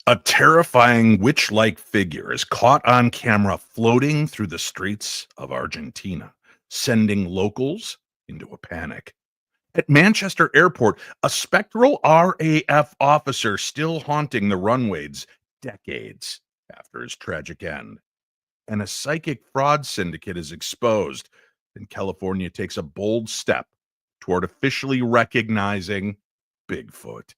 A terrifying witch-like figure is caught on camera floating through the streets of Argentina, sending locals into a panic. At Manchester Airport, a spectral RAF officer still haunting the runways decades after his tragic end. And a psychic fraud syndicate is exposed, and California takes a bold step toward officially recognizing Bigfoot.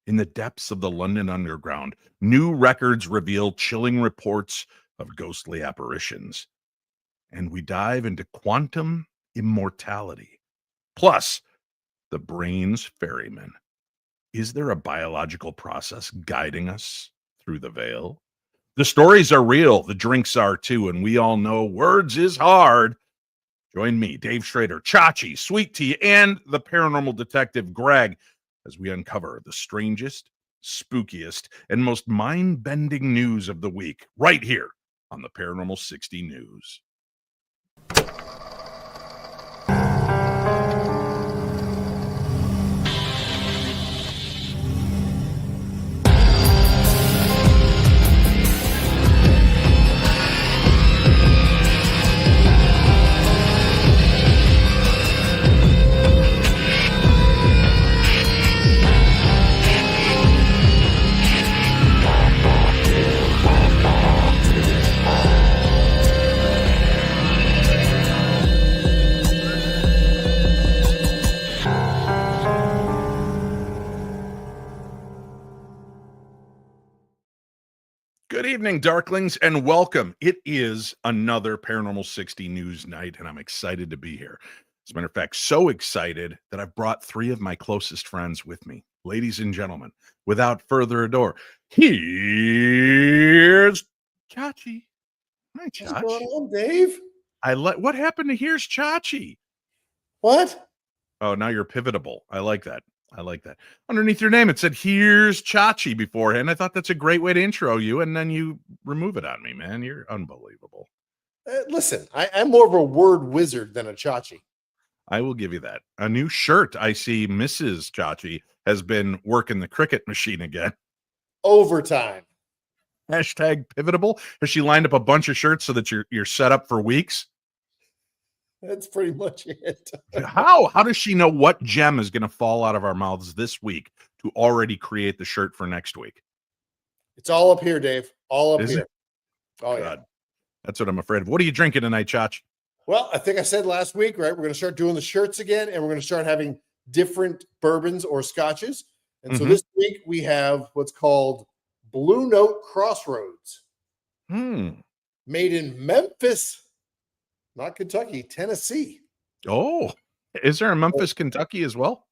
In the depths of the London Underground, new records reveal chilling reports of ghostly apparitions. And we dive into quantum immortality. Plus, the brain's ferryman. Is there a biological process guiding us through the veil? The stories are real, the drinks are too, and we all know words is hard. Join me, Dave Schrader, Chachi, Sweet Tea, and the paranormal detective Greg as we uncover the strangest, spookiest, and most mind-bending news of the week right here on the Paranormal 60 News. Good evening, Darklings, and welcome. It is another Paranormal 60 News night, and I'm excited to be here. As a matter of fact, so excited that I've brought three of my closest friends with me. Ladies and gentlemen, without further ado, here's Chachi. Hi, What's Chachi. going on, Dave? What happened to here's Chachi? What? Oh, now you're pivotable. I like that. Underneath your name, it said, here's Chachi beforehand. I thought that's a great way to intro you, and then you remove it on me, man. You're unbelievable. Listen, I'm more of a word wizard than a Chachi. I will give you that. A new shirt. I see Mrs. Chachi has been working the cricket machine again. Overtime. Hashtag pivotable. Has she lined up a bunch of shirts so that you're set up for weeks? That's pretty much it. How does she know what gem is going to fall out of our mouths this week to already create the shirt for next week? It's all up here, Dave. All up Is here. it? Oh, God. Yeah. That's what I'm afraid of. What are you drinking tonight, Chach? Well, I think I said last week, right? We're going to start doing the shirts again, and we're going to start having different bourbons or scotches. And so this week we have what's called Blue Note Crossroads. Made in Memphis. Not Kentucky, Tennessee. Oh, is there a Memphis, Kentucky as well?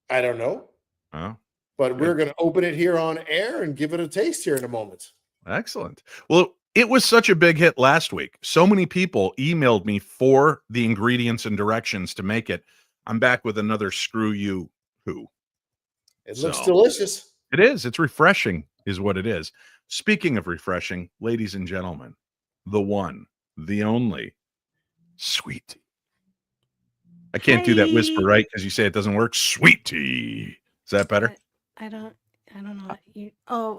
I don't know. Oh, but we're going to open it here on air and give it a taste here in a moment. Excellent. Well, it was such a big hit last week. So many people emailed me for the ingredients and directions to make it. I'm back with another screw you who. It looks delicious. It is. It's refreshing is what it is. Speaking of refreshing, ladies and gentlemen, the one, the only, Sweet Tea. I can't do that whisper, right? Because you say it doesn't work. Sweet Tea. Is that better? I don't know.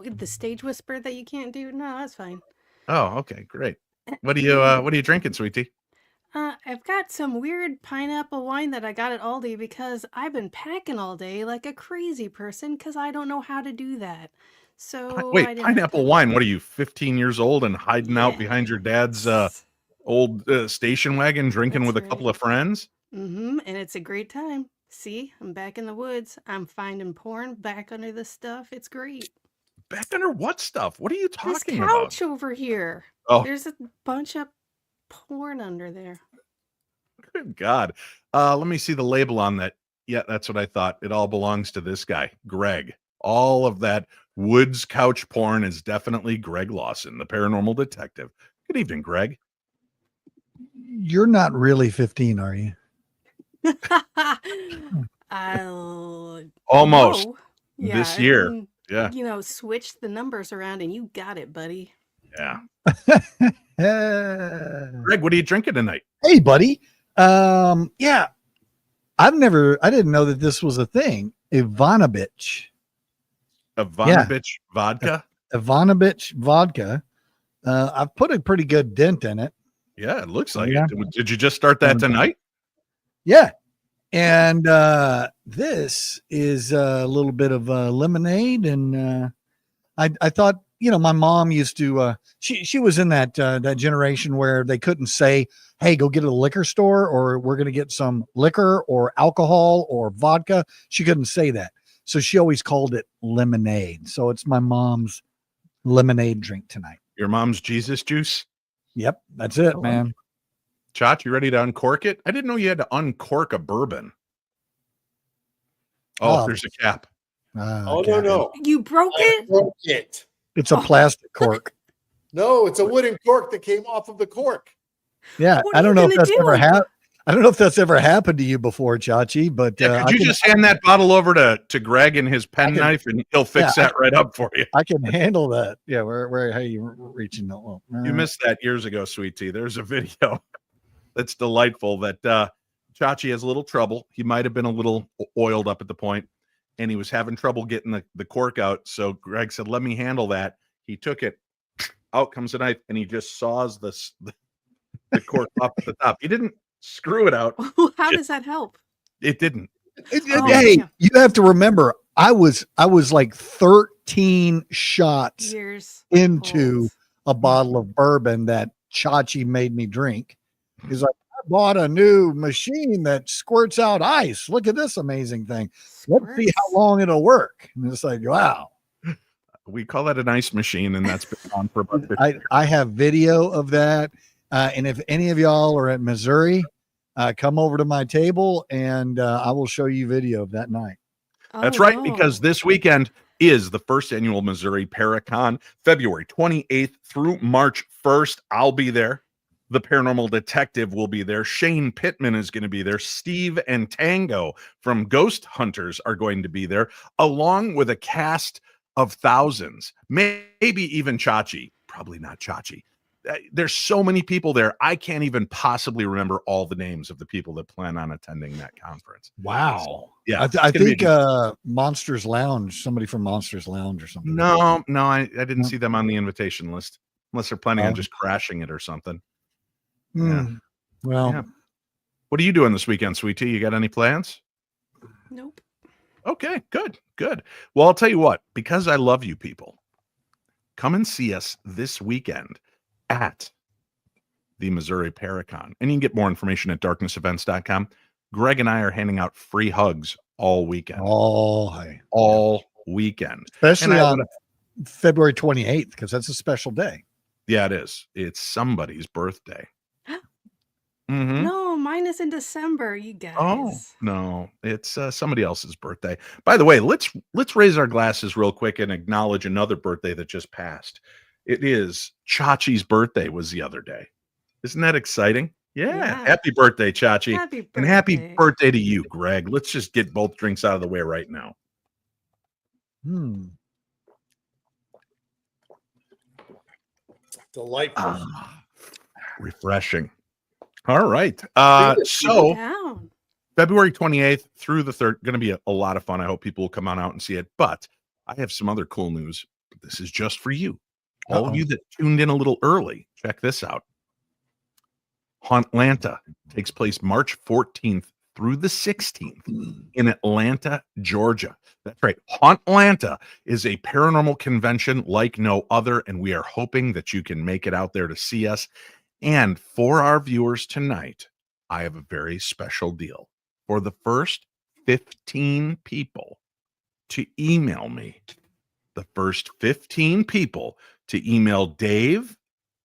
The stage whisper that you can't do? No, that's fine. Oh, okay, great. What are you drinking, Sweet Tea? I've got some weird pineapple wine that I got at Aldi because I've been packing all day like a crazy person because I don't know how to do that. So wait, pineapple wine. What are you, 15 years old and hiding out behind your dad's old station wagon drinking with a couple of friends? And it's a great time. See, I'm back in the woods. I'm finding porn back under this stuff. It's great. Back under what stuff? What are you talking about? This couch over here. Oh, there's a bunch of porn under there. Good God. Let me see the label on that. Yeah, that's what I thought. It all belongs to this guy, Greg. All of that woods couch porn is definitely Greg Lawson, the paranormal detective. Good evening, Greg. You're not really 15, are you? Almost. Yeah, this year. Yeah. Switch the numbers around and you got it, buddy. Yeah. Greg, what are you drinking tonight? Hey, buddy. Yeah. I didn't know that this was a thing. Ivanovich. Ivanovich vodka. Ivanovich vodka. I've put a pretty good dent in it. Yeah, it looks like Yeah. it. Did you just start that tonight? Yeah. And this is a little bit of lemonade. And I thought, my mom used to, she was in that generation where they couldn't say, hey, go get to the liquor store, or we're going to get some liquor or alcohol or vodka. She couldn't say that. So she always called it lemonade. So it's my mom's lemonade drink tonight. Your mom's Jesus juice? Yep. That's it, man. Chach, you ready to uncork it? I didn't know you had to uncork a bourbon. Oh, there's a cap. No. You broke I it? broke it. It's a plastic cork. No, it's a wooden cork that came off of the cork. Yeah. What I are don't you know if gonna that's do? ever happened. I don't know if that's ever happened to you before, Chachi, but Yeah, could you just hand that bottle over to Greg and his penknife, and he'll fix that right up for you? I can handle that. Yeah, where how you reaching? You missed that years ago, Sweet Tea. There's a video that's delightful that Chachi has a little trouble. He might have been a little oiled up at the point, and he was having trouble getting the cork out. So Greg said, let me handle that. He took it, out comes a knife, and he just saws the cork up at the top. He didn't screw it out. How does that help? It didn't. Hey, you have to remember, I was like 13 shots Years into old. a bottle of bourbon that Chachi made me drink. He's like, I bought a new machine that squirts out ice. Look at this amazing thing. Let's see how long it'll work. And it's like, wow. We call that an ice machine, and that's been on for about 50 I have video of that. And if any of y'all are at Missouri, come over to my table and I will show you video of that night. That's right, because this weekend is the first annual Missouri Paracon, February 28th through March 1st. I'll be there. The Paranormal Detective will be there. Shane Pittman is going to be there. Steve and Tango from Ghost Hunters are going to be there, along with a cast of thousands, maybe even Chachi. Probably not Chachi. There's so many people there. I can't even possibly remember all the names of the people that plan on attending that conference. Wow. So, yeah. I think Monsters Lounge, somebody from Monsters Lounge or something. No, I didn't see them on the invitation list, unless they're planning on just crashing it or something. Yeah. Well, yeah. What are you doing this weekend, Sweet Tea? You got any plans? Nope. Okay, good. Well, I'll tell you what, because I love you people, come and see us this weekend at the Missouri Paracon. And you can get more information at darknessevents.com. Greg and I are handing out free hugs all weekend. All weekend. Especially on February 28th, because that's a special day. Yeah, it is. It's somebody's birthday. Mm-hmm. No, mine is in December, you guys. Oh, no, it's somebody else's birthday. By the way, let's raise our glasses real quick and acknowledge another birthday that just passed. It is Chachi's birthday was the other day. Isn't that exciting? Yeah. Happy birthday, Chachi. Happy birthday. And happy birthday to you, Greg. Let's just get both drinks out of the way right now. Delightful. Refreshing. All right. So February 28th through the 3rd, going to be a lot of fun. I hope people will come on out and see it. But I have some other cool news. This is just for you. All of you that tuned in a little early, check this out. Hauntlanta takes place March 14th through the 16th in Atlanta, Georgia. That's right. Hauntlanta is a paranormal convention like no other, and we are hoping that you can make it out there to see us. And for our viewers tonight, I have a very special deal. For the first 15 people to email me, the first 15 people to email Dave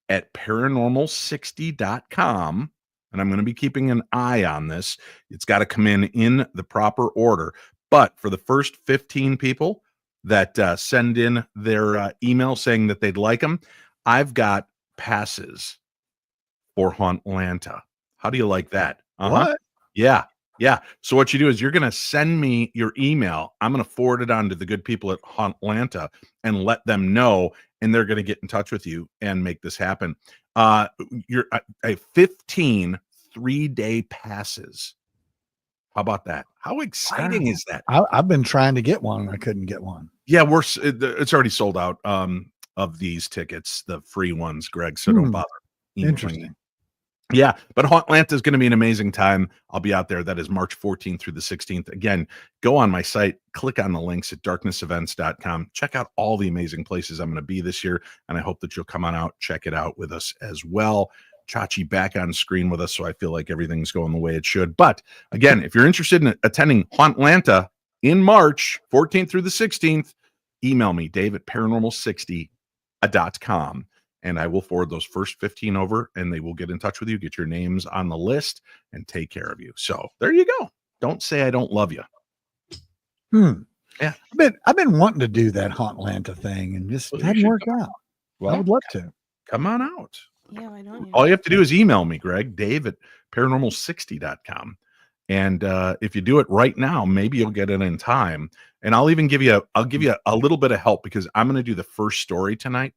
at paranormal60.com, and I'm going to be keeping an eye on this. It's got to come in the proper order. But for the first 15 people that send in their email saying that they'd like them, I've got passes for Hauntlanta. How do you like that? What? Yeah. So what you do is you're going to send me your email. I'm going to forward it on to the good people at Hauntlanta and let them know, and they're going to get in touch with you and make this happen. You're 15 3-day passes. How about that? How exciting is that? I've been trying to get one and I couldn't get one. Yeah, it's already sold out of these tickets, the free ones, Greg. So don't bother emailing me. Interesting. Yeah, but Atlanta is going to be an amazing time. I'll be out there. That is March 14th through the 16th. Again, go on my site, click on the links at darknessevents.com. Check out all the amazing places I'm going to be this year, and I hope that you'll come on out, check it out with us as well. Chachi back on screen with us, so I feel like everything's going the way it should. But again, if you're interested in attending Atlanta in March 14th through the 16th, email me, Dave at paranormal60.com. And I will forward those first 15 over, and they will get in touch with you, get your names on the list, and take care of you. So there you go. Don't say I don't love you. Yeah, I've been wanting to do that Atlanta thing, and just hadn't worked out. Well, I would love to. Come on out. Yeah, why don't you? All you have to do is email me, Greg, Dave at paranormal60.com. And if you do it right now, maybe you'll get it in time. And I'll give you a little bit of help, because I'm going to do the first story tonight.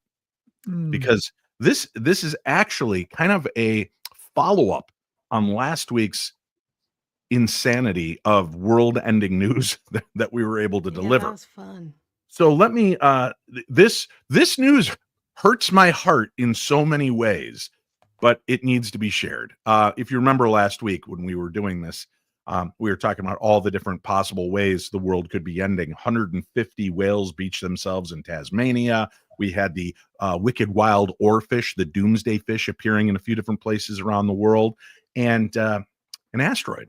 Because this is actually kind of a follow-up on last week's insanity of world-ending news that we were able to deliver. That was fun. So let me this news hurts my heart in so many ways, but it needs to be shared. If you remember last week when we were doing this, we were talking about all the different possible ways the world could be ending. 150 whales beached themselves in Tasmania. We had the wicked wild oarfish, the doomsday fish, appearing in a few different places around the world, and an asteroid,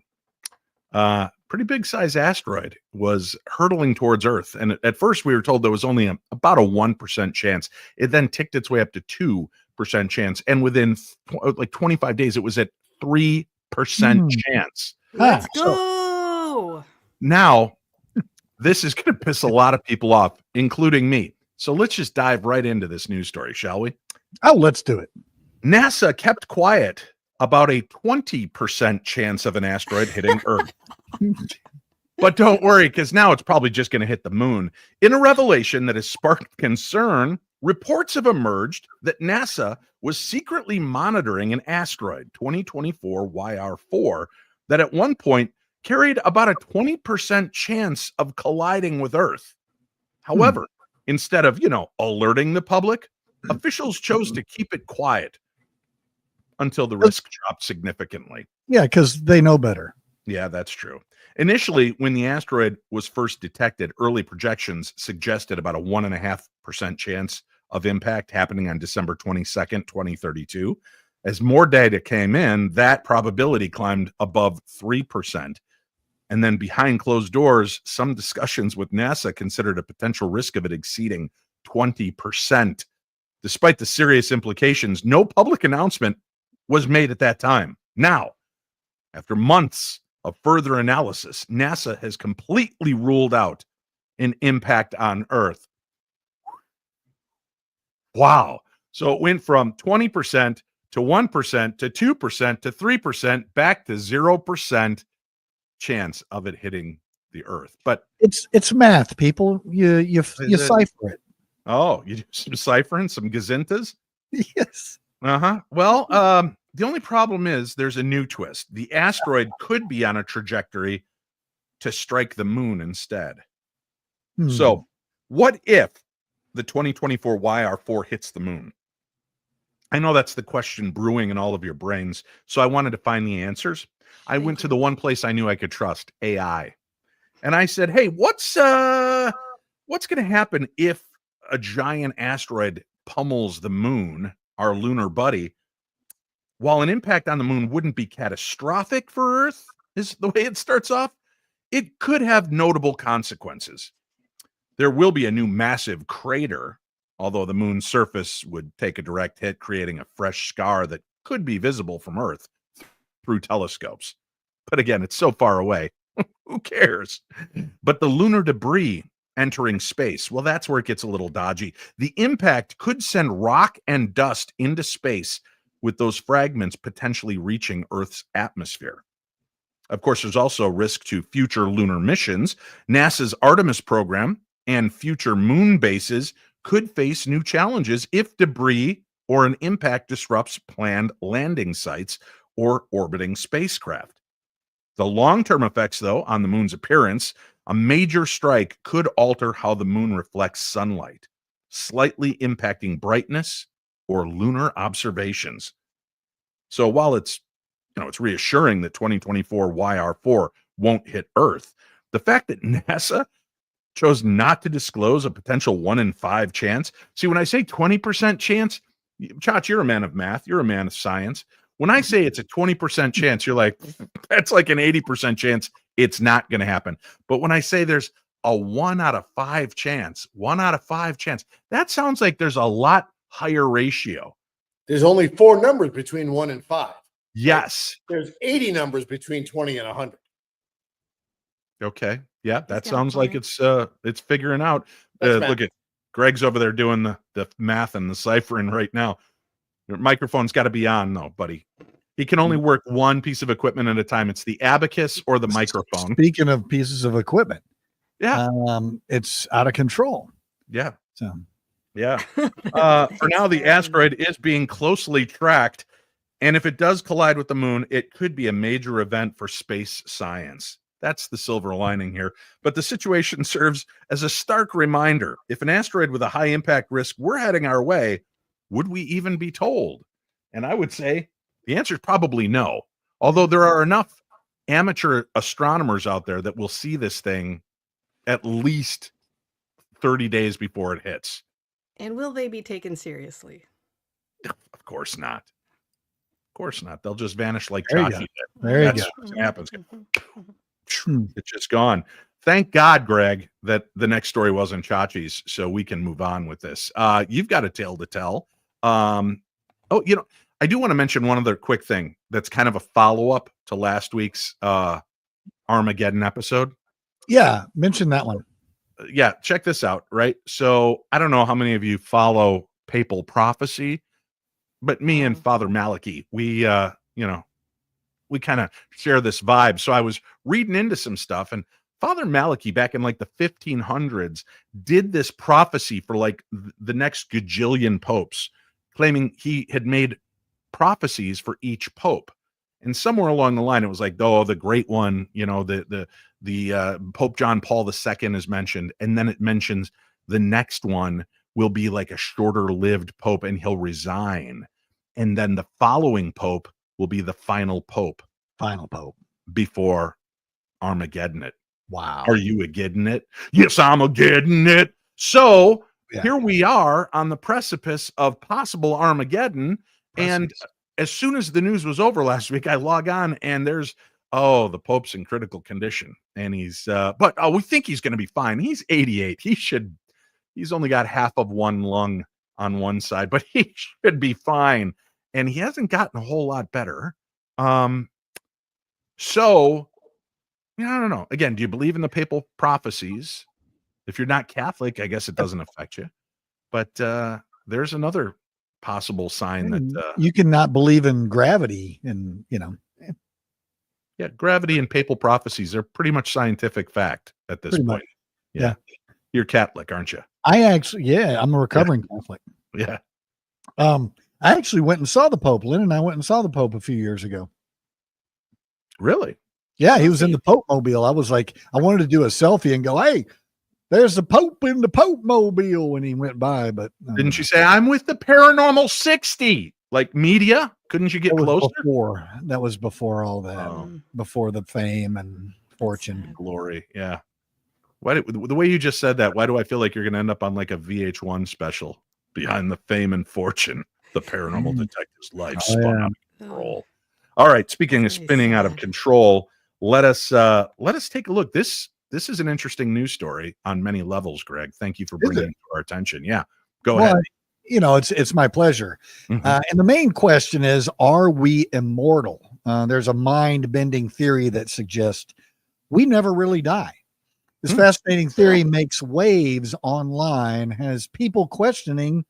pretty big size asteroid, was hurtling towards Earth. And at first we were told there was only about a 1% chance. It then ticked its way up to 2% chance. And within like 25 days, it was at 3% chance. Let's go. Now, this is going to piss a lot of people off, including me. So let's just dive right into this news story, shall we? Oh, let's do it. NASA kept quiet about a 20% chance of an asteroid hitting Earth. But don't worry, because now it's probably just going to hit the moon. In a revelation that has sparked concern, reports have emerged that NASA was secretly monitoring an asteroid, 2024 YR4, that at one point carried about a 20% chance of colliding with Earth. However, instead of, alerting the public, officials chose to keep it quiet until the risk dropped significantly. Yeah, because they know better. Yeah, that's true. Initially, when the asteroid was first detected, early projections suggested about a 1.5% chance of impact happening on December 22nd, 2032. As more data came in, that probability climbed above 3%. And then behind closed doors, some discussions with NASA considered a potential risk of it exceeding 20%. Despite the serious implications, no public announcement was made at that time. Now, after months of further analysis, NASA has completely ruled out an impact on Earth. Wow. So it went from 20% to 1% to 2% to 3%, back to 0% chance of it hitting the Earth. But it's math, people. You cipher it. Oh, you do some ciphering, some gazintas? Yes. Well, the only problem is there's a new twist. The asteroid could be on a trajectory to strike the moon instead. So what if the 2024 YR4 hits the moon? I know that's the question brewing in all of your brains, so I wanted to find the answers. I went to the one place I knew I could trust, AI. And I said, hey, what's going to happen if a giant asteroid pummels the moon, our lunar buddy? While an impact on the moon wouldn't be catastrophic for Earth, is the way it starts off, it could have notable consequences. There will be a new massive crater, although the moon's surface would take a direct hit, creating a fresh scar that could be visible from Earth through telescopes. But again, it's so far away. Who cares? But the lunar debris entering space, well, that's where it gets a little dodgy. The impact could send rock and dust into space, with those fragments potentially reaching Earth's atmosphere. Of course, there's also risk to future lunar missions. NASA's Artemis program and future moon bases could face new challenges if debris or an impact disrupts planned landing sites or orbiting spacecraft. The long-term effects, though, on the moon's appearance, A major strike could alter how the moon reflects sunlight, slightly impacting brightness or lunar observations. So while it's reassuring that 2024 YR4 won't hit Earth, the fact that NASA chose not to disclose a potential 1 in 5 chance. See, when I say 20% chance, Chachi, you're a man of math, you're a man of science. When I say it's a 20% chance, you're like, that's like an 80% chance it's not going to happen. But when I say there's a 1 out of 5 chance, that sounds like there's a lot higher ratio. There's only 4 numbers between 1 and 5. Yes. There's 80 numbers between 20 and 100. Okay. Yeah, that got a sounds like point. it's figuring out. That's math. Look at Greg's over there doing the math and the ciphering right now. Your microphone's got to be on though, buddy. He can only work one piece of equipment at a time. It's the abacus or the microphone. Speaking of pieces of equipment, Yeah. It's out of control. Yeah. So Yeah. For now, the asteroid is being closely tracked, and if it does collide with the moon, it could be a major event for space science. That's the silver lining here. But the situation serves as a stark reminder. If an asteroid with a high impact risk were heading our way, would we even be told? And I would say the answer is probably no. Although there are enough amateur astronomers out there that will see this thing at least 30 days before it hits. And will they be taken seriously? Of course not. Of course not. They'll just vanish like There you Chachi go. did. There you That's go. what happens. Hmm. It's just gone. Thank God, Greg, that the next story wasn't Chachi's, so we can move on with this. You've got a tale to tell. I do want to mention one other quick thing that's kind of a follow-up to last week's Armageddon episode. Yeah, mention that one. Yeah, check this out, right? So I don't know how many of you follow papal prophecy, but me and Father Malachi, we kind of share this vibe. So I was reading into some stuff, and Father Malachi back in like the 1500s did this prophecy for like the next gajillion popes, claiming he had made prophecies for each pope. And somewhere along the line, it was like, oh, the great one, the Pope John Paul II is mentioned, and then it mentions the next one will be like a shorter-lived pope, and he'll resign, and then the following pope will be the final pope before Armageddon it. Wow. Are you a getting it? Yes, I'm a getting it. So here we are on the precipice of possible Armageddon. And as soon as the news was over last week, I log on and there's, the Pope's in critical condition. And he's, we think he's going to be fine. He's 88. He's only got half of one lung on one side, but he should be fine. And he hasn't gotten a whole lot better. So, I don't know. Again, do you believe in the papal prophecies? If you're not Catholic, I guess it doesn't affect you. But there's another possible sign that you cannot believe in gravity, and yeah, gravity and papal prophecies are pretty much scientific fact at this point. Yeah. You're Catholic, aren't you? I'm a recovering Catholic. Yeah. I actually went and saw the Pope. Lynn and I went and saw the Pope a few years ago. Really? Yeah, he was in the Pope mobile. I was like, I wanted to do a selfie and go, hey, there's the Pope in the Pope mobile when he went by. But didn't you say I'm with the Paranormal 60? Like media? Couldn't you get closer? That was before all that. Before the fame and fortune. Glory. Yeah. The way you just said that, why do I feel like you're going to end up on like a VH1 special behind the fame and fortune? The Paranormal Detective's life spun out of control. All right. Speaking of spinning out of control, let us take a look. This is an interesting news story on many levels, Greg. Thank you for bringing it to our attention. Yeah. Go ahead. It's my pleasure. Mm-hmm. And the main question is, are we immortal? There's a mind-bending theory that suggests we never really die. This fascinating theory makes waves online, has people questioning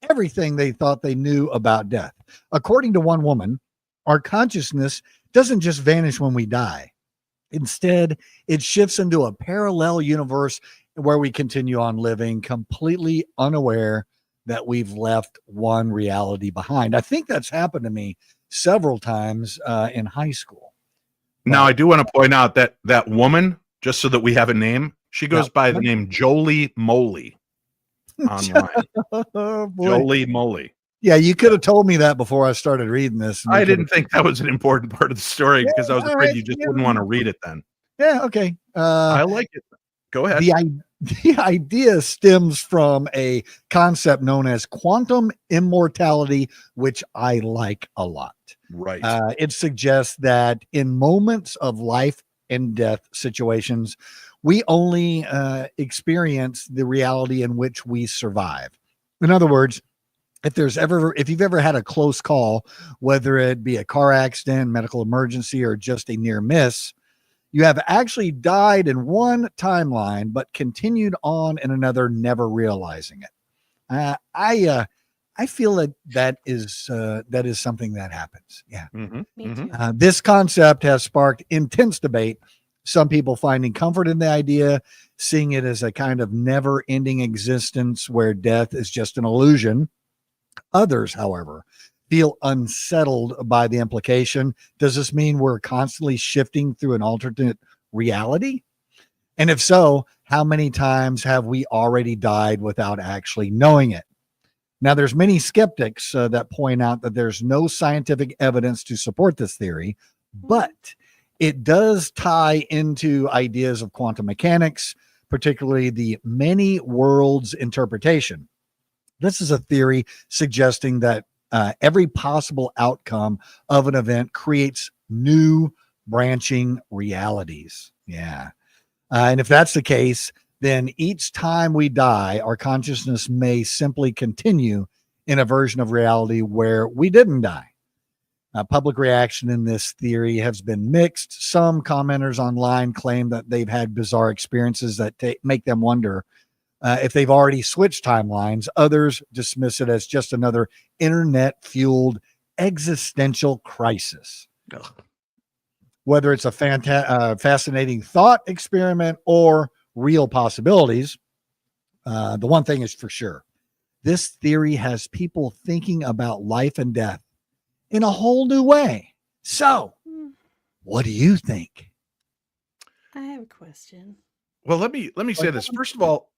everything they thought they knew about death. According to one woman, our consciousness doesn't just vanish when we die. Instead, it shifts into a parallel universe where we continue on living, completely unaware that we've left one reality behind. I think that's happened to me several times in high school. Now, I do want to point out that woman just so that we have a name. She goes by the name Jolie Moly online. Oh, boy. Jolie Moly. Yeah, you could have told me that before I started reading this. I didn't think that was an important part of the story because I was afraid you just wouldn't want to read it then. Yeah, okay. I like it. Go ahead. The idea stems from a concept known as quantum immortality, which I like a lot. Right. It suggests that in moments of life and death situations, we only experience the reality in which we survive. In other words, if you've ever had a close call, whether it be a car accident, medical emergency, or just a near miss, you have actually died in one timeline, but continued on in another, never realizing it. I feel that is something that happens. Yeah. Me too. This concept has sparked intense debate. Some people finding comfort in the idea, seeing it as a kind of never-ending existence where death is just an illusion. Others, however, feel unsettled by the implication. Does this mean we're constantly shifting through an alternate reality? And if so, how many times have we already died without actually knowing it? Now, there's many skeptics that point out that there's no scientific evidence to support this theory, but it does tie into ideas of quantum mechanics, particularly the many worlds interpretation. This is a theory suggesting that every possible outcome of an event creates new branching realities. Yeah. And if that's the case, then each time we die, our consciousness may simply continue in a version of reality where we didn't die. Public reaction in this theory has been mixed. Some commenters online claim that they've had bizarre experiences that make them wonder if they've already switched timelines. Others dismiss it as just another internet-fueled existential crisis. Ugh. Whether it's a fascinating thought experiment or real possibilities, the one thing is for sure. This theory has people thinking about life and death in a whole new way. So, what do you think? I have a question. Well, let me say this. First of all,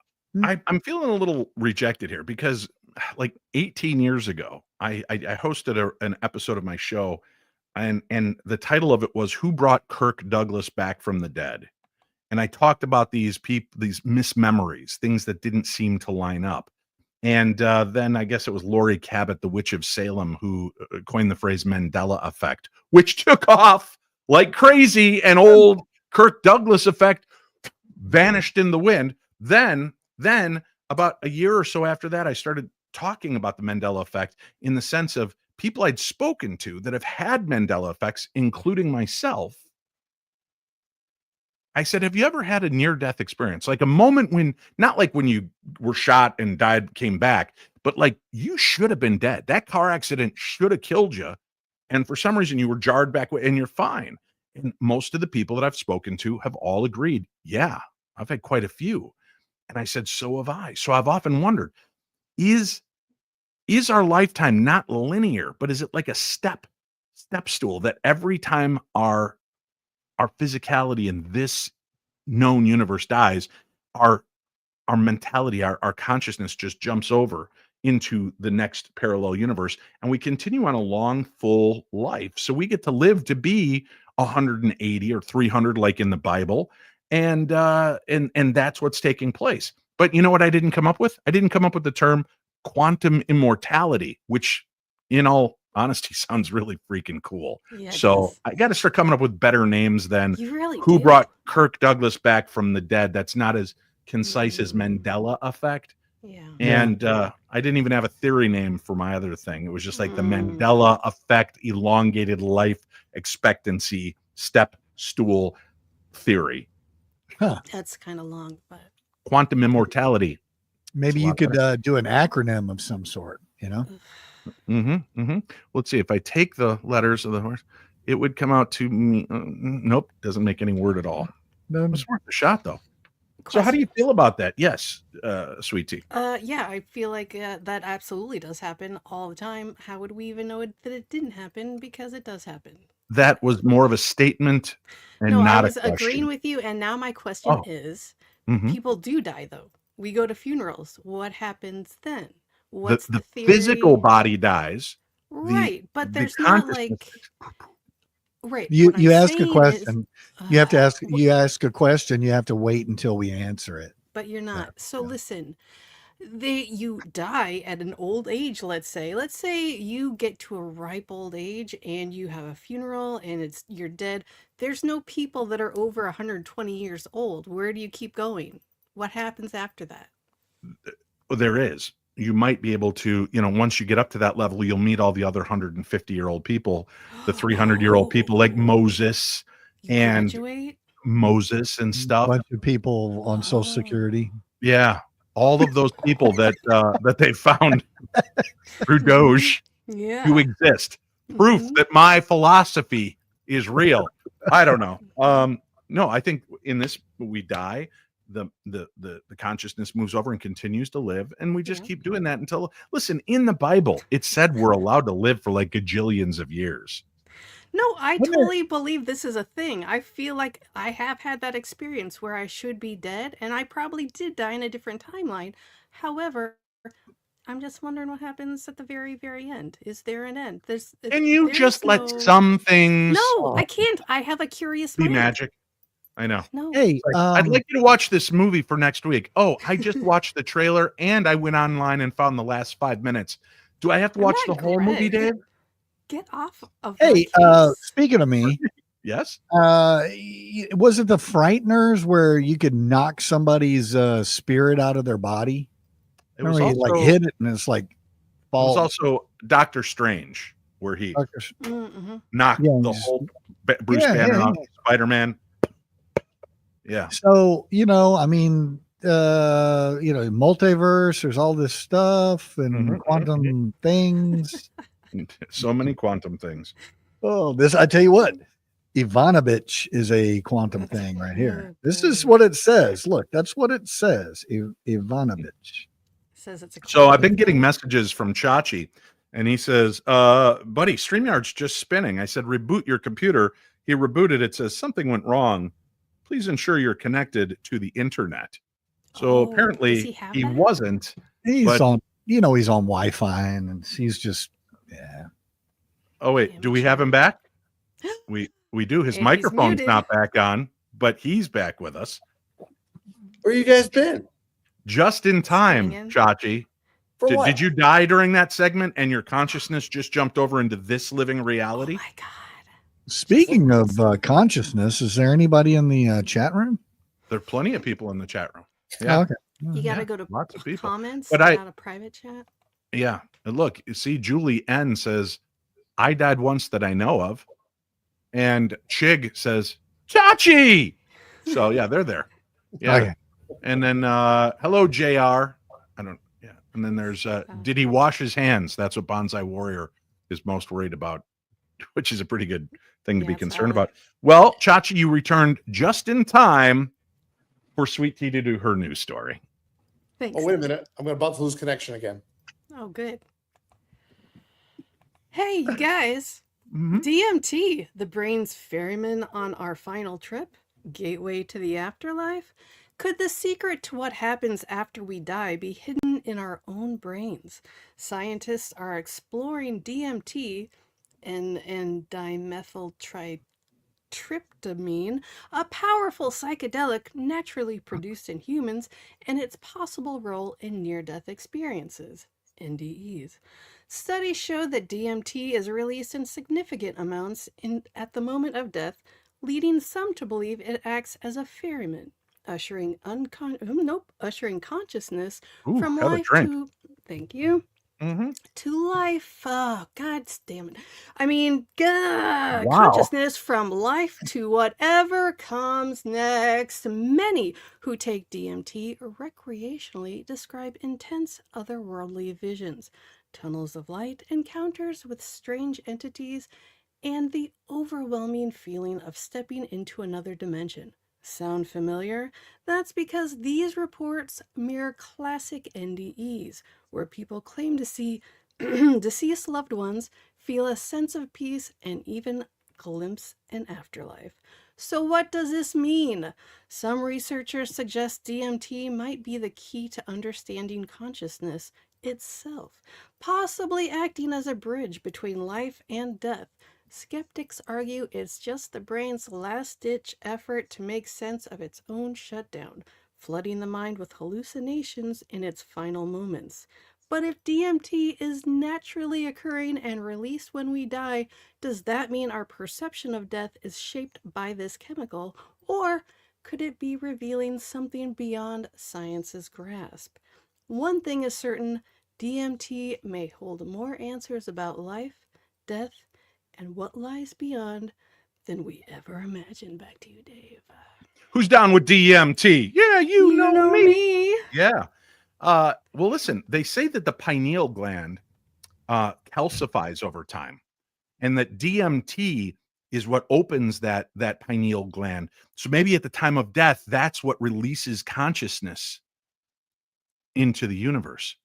I'm feeling a little rejected here because like 18 years ago, I hosted an episode of my show, and the title of it was "Who Brought Kirk Douglas Back from the Dead?" And I talked about these mismemories, things that didn't seem to line up. And then I guess it was Laurie Cabot, the Witch of Salem, who coined the phrase Mandela effect, which took off like crazy, and old Kirk Douglas effect vanished in the wind. Then about a year or so after that, I started talking about the Mandela effect in the sense of people I'd spoken to that have had Mandela effects, including myself. I said, have you ever had a near-death experience? Like a moment when, not like when you were shot and died, came back, but like you should have been dead. That car accident should have killed you. And for some reason you were jarred back and you're fine. And most of the people that I've spoken to have all agreed, yeah, I've had quite a few. And I said, so have I. So I've often wondered, is our lifetime not linear, but is it like a step stool that every time our physicality in this known universe dies, our mentality, our consciousness just jumps over into the next parallel universe, and we continue on a long, full life. So we get to live to be 180 or 300, like in the Bible, and that's what's taking place. But you know what I didn't come up with? I didn't come up with the term quantum immortality, which, in all honesty, sounds really freaking cool. Yeah, So I got to start coming up with better names than you really who do. brought Kirk Douglas back from the dead. That's not as concise as Mandela effect. Yeah. And I didn't even have a theory name for my other thing. It was just like the Mandela effect, elongated life expectancy, step stool theory. Huh. That's kind of long, but Quantum immortality. Maybe It's a you lot could better. Do an acronym of some sort, you know? Let's see. If I take the letters of the horse, it would come out to me. Nope, doesn't make any word at all. It's worth a shot, though. So how do you feel about that? Yes, Sweet Tea. Yeah, I feel like that absolutely does happen all the time. How would we even know that it didn't happen? Because it does happen. that was more of a statement and No, I not a was agreeing question. with you, and now my question Oh, is, mhm. people do die though. We go to funerals. What happens then? The What's the the physical theory? body dies. The Right, but the there's not consciousness. like right. You What I'm you ask a saying is, question. You have to ask. You ask a question. You have to wait until we answer it. but you're Yeah. not. So listen, you die at an old age, let's say. Let's say you get to a ripe old age and you have a funeral and you're dead. There's no people that are over 120 years old. Where do you keep going? What happens after that? Well, there is. You might be able to, once you get up to that level, you'll meet all the other 150-year-old people, the 300-year-old people like Moses You and graduate? A stuff. bunch of people on Social Oh. Security. Yeah, all of those people that they found through Doge Yeah. who exist. Proof Mhm. that my philosophy is real. I don't know. No, I think in this we die. The consciousness moves over and continues to live, and we just Yeah. keep doing that until. Listen, in the Bible, it said we're allowed to live for like gajillions of years. No, I Wouldn't it- totally believe this is a thing. I feel like I have had that experience where I should be dead, and I probably did die in a different timeline. However, I'm just wondering what happens at the very, very end. Is there an end? And you There's just let no. some things No, I can't. I have a curious be mind. magic. I know. No. Hey, I'd like you to watch this movie for next week. Oh, I just watched the trailer and I went online and found the last 5 minutes. Do I have to I'm watch the not whole movie, Greg. Dave? Get off of my hey. case. Speaking of me, Yes. was it the Frighteners where you could knock somebody's spirit out of their body? It was Remember, also you hit it and it's like it was fall. also Doctor Strange, where he Mm-hmm. knocked Yeah, the he's- whole Bruce Yeah, Banner yeah, off Spider-Man. Yeah. So, I mean, multiverse, there's all this stuff and quantum things. So many quantum things. Oh, I tell you what, Ivanovich is a quantum thing right here. This is what it says. Look, that's what it says. Ivanovich. Says it's a So I've quantum been getting thing. messages from Chachi, and he says, buddy, StreamYard's just spinning. I said, reboot your computer. He rebooted. It says something went wrong. Please ensure you're connected to the internet. So Does apparently he have he that? wasn't. He's But- on, he's on Wi-Fi and he's just, yeah. Oh wait, do we have him back? We do. His And he's microphone's muted. not back on, but he's back with us Where you guys been? just in time. Hanging. Chachi, For what? did you die during that segment and your consciousness just jumped over into this living Oh reality? my god. Speaking of consciousness, is there anybody in the chat room? There are plenty of people in the chat room. Yeah, Oh, okay. You got to go to lots of people. comments, But not a private chat. Yeah, and look, you see, Julie N says, "I died once that I know of," and Chig says, "Chachi." So yeah, they're there. Yeah, Okay. and then hello, Jr. I don't. Yeah, and then there's did he wash his hands? That's what Bonsai Warrior is most worried about, which is a pretty good thing to Yeah, be it's concerned valid. about. Well, Chachi, you returned just in time for Sweet Tea to do her news story. Thanks. Oh, wait a minute. I'm about to lose connection again. Oh, good. Hey, you guys. Mhm. DMT, the brain's ferryman on our final trip, gateway to the afterlife. Could the secret to what happens after we die be hidden in our own brains? Scientists are exploring DMT and dimethyltryptamine, a powerful psychedelic naturally produced in humans, and its possible role in near-death experiences, NDEs. Studies show that DMT is released in significant amounts at the moment of death, leading some to believe it acts as a ferryman, ushering consciousness Ooh, from have a life drink. to thank you Mm-hmm. to life. Oh, God damn it. I mean, Wow. consciousness from life to whatever comes next. Many who take DMT recreationally describe intense otherworldly visions, tunnels of light, encounters with strange entities, and the overwhelming feeling of stepping into another dimension. Sound familiar? That's because these reports mirror classic NDEs, where people claim to see deceased loved ones, feel a sense of peace, and even glimpse an afterlife. So what does this mean? Some researchers suggest DMT might be the key to understanding consciousness itself, possibly acting as a bridge between life and death. Skeptics argue it's just the brain's last-ditch effort to make sense of its own shutdown, flooding the mind with hallucinations in its final moments. But if DMT is naturally occurring and released when we die, does that mean our perception of death is shaped by this chemical, or could it be revealing something beyond science's grasp? One thing is certain, DMT may hold more answers about life, death, and what lies beyond than we ever imagined. Back to you, Dave. Who's down with DMT? Yeah, you know me. Yeah. Well, listen, they say that the pineal gland calcifies over time, and that DMT is what opens that pineal gland. So maybe at the time of death, that's what releases consciousness into the universe.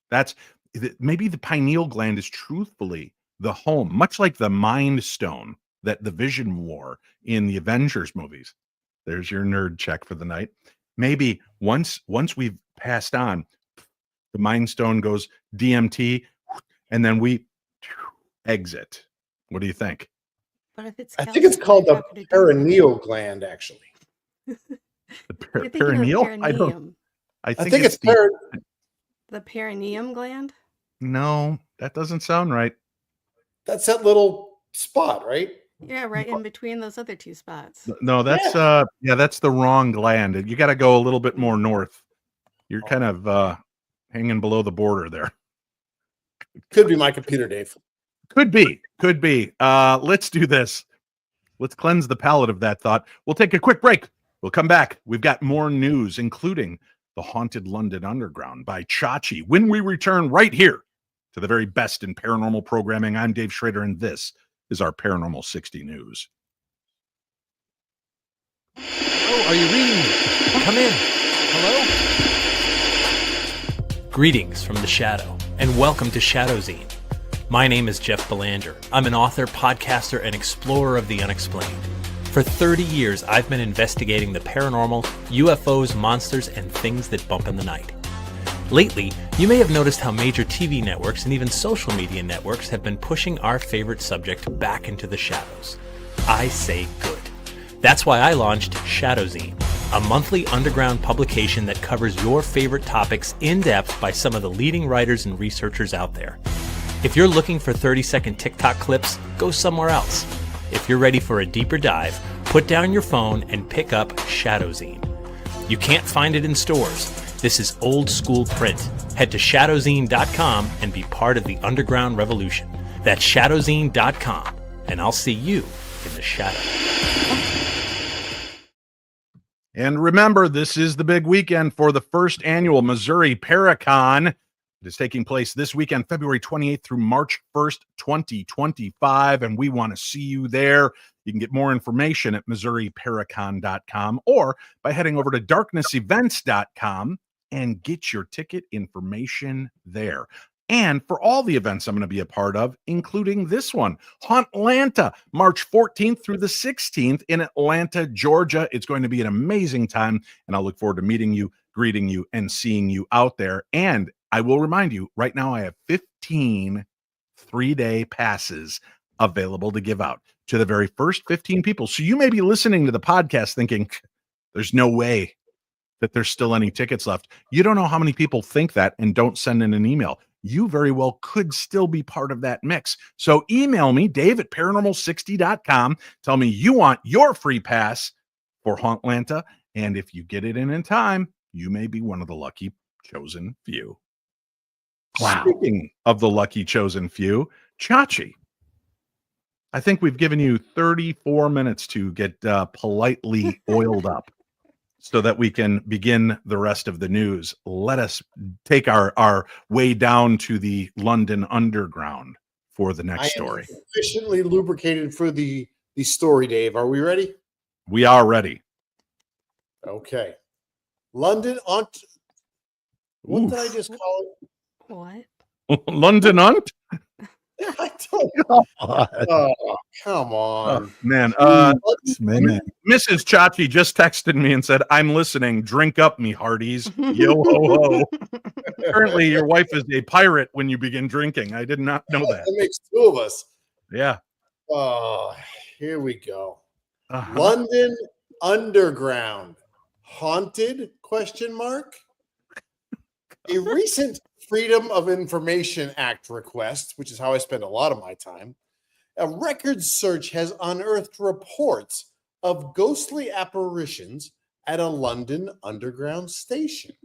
Maybe the pineal gland is truthfully the home, much like the Mind Stone that the Vision wore in the Avengers movies. There's your nerd check for the night. Maybe once we've passed on, the Mind Stone goes DMT, and then we exit. What do you think? But if it's I think it's called the perineal gland, actually. The perineal? Perineum. I think it's the perineum gland? No, that doesn't sound right. That's that little spot, right? Yeah, right in between those other two spots. No, that's that's the wrong gland. You got to go a little bit more north. You're kind of hanging below the border there. Could be my computer, Dave. Could be. Let's do this. Let's cleanse the palate of that thought. We'll take a quick break. We'll come back. We've got more news, including the Haunted London Underground by Chachi, when we return right here to the very best in paranormal programming. I'm Dave Schrader, and this is our Paranormal 60 News. Oh, are you reading me? Come in. Hello? Greetings from the shadow, and welcome to Shadowzine. My name is Jeff Belanger. I'm an author, podcaster, and explorer of the unexplained. For 30 years, I've been investigating the paranormal, UFOs, monsters, and things that bump in the night. Lately, you may have noticed how major TV networks and even social media networks have been pushing our favorite subject back into the shadows. I say good. That's why I launched Shadowzine, a monthly underground publication that covers your favorite topics in depth by some of the leading writers and researchers out there. If you're looking for 30-second TikTok clips, go somewhere else. If you're ready for a deeper dive, put down your phone and pick up Shadowzine. You can't find it in stores. This is old school print. Head to shadowzine.com and be part of the underground revolution. That's shadowzine.com, and I'll see you in the shadow. And remember, this is the big weekend for the first annual Missouri Paracon. It is taking place this weekend, February 28th through March 1st, 2025, and we want to see you there. You can get more information at MissouriParacon.com or by heading over to darknessevents.com and get your ticket information there. And for all the events I'm going to be a part of, including this one, Hauntlanta, March 14th through the 16th in Atlanta, Georgia. It's going to be an amazing time, and I'll look forward to meeting you, greeting you, and seeing you out there. And I will remind you, right now I have 15 three-day passes available to give out to the very first 15 people. So you may be listening to the podcast thinking, there's no way that there's still any tickets left. You don't know how many people think that and don't send in an email. You very well could still be part of that mix. So email me, Dave at paranormal60.com. Tell me you want your free pass for Hauntlanta. And if you get it in time, you may be one of the lucky chosen few. Wow. Speaking of the lucky chosen few, Chachi, I think we've given you 34 minutes to get politely oiled up so that we can begin the rest of the news. Let us take our way down to the London Underground for the next story. Sufficiently lubricated for the story, Dave. Are we ready? We are ready. Okay. London on. What did I just call it? What? London Unt? I don't. God. Oh, come on. Man, Man. Mrs. Chachi just texted me and said, "I'm listening. Drink up, me hearties. Yo ho ho." Apparently, your wife is a pirate when you begin drinking. I did not know that. That makes two of us. Yeah. Oh, here we go. Uh-huh. London Underground haunted? Question mark. A recent Freedom of Information Act request, which is how I spend a lot of my time, a records search has unearthed reports of ghostly apparitions at a London Underground station.